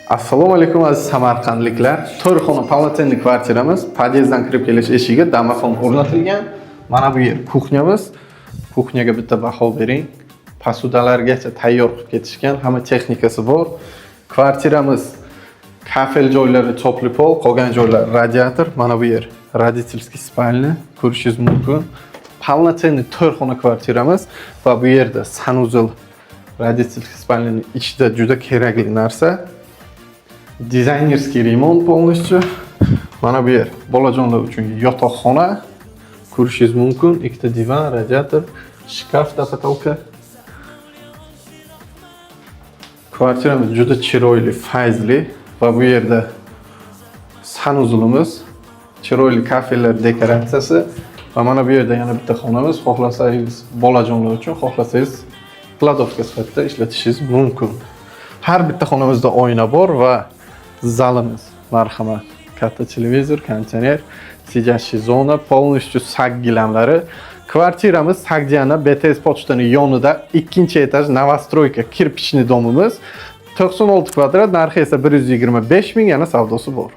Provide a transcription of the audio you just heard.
Assalomu alaykum aziz samarqandliklar. 4 xona полноценный kvartiramiz. Podyezddan kirib kelish eshigi domofon o'rnatilgan. Mana bu yer kuxnyamiz. Kuxnyaga bitta baho bering. Posudalargacha tayyor qilib ketishgan, hamma texnikasi bor. Kvartiramiz kafel joylari chopli pol, qolgan joylar radiator. Mana bu yer родительский спальня, ko'rishingiz mumkin. Полноценный 4 xona kvartiramiz va bu yerda sanuzil родительский спальняning ichida juda kerakli narsa. Dizaynerskiy remont полностью. Mana bu yer bolajonlar uchun yotoqxona. Ko'rishingiz mumkin. Ikkita divan, radiator, shkaf, потолка. Kvartiramiz juda chiroyli, fayzli va bu yerda sanuzilimiz, chiroyli kafelar dekoratsiyasi va mana bu yerda yana bitta xonamiz. Xohlasangiz bolajonlar uchun, xohlasangiz kladovka sifatida ishlatishingiz mumkin. Har bitta xonamizda oyna bor va zalimiz, marhamat, katta televizor, konditsioner, сидящая zona, полностью sag gilamlari. Kvartiramiz Sagdiana BTS pochtaning yonida 2-etaj novostroyka kirpichli domimiz. 96 kvadrat, narxi esa 125 ming, yana savdosi bor.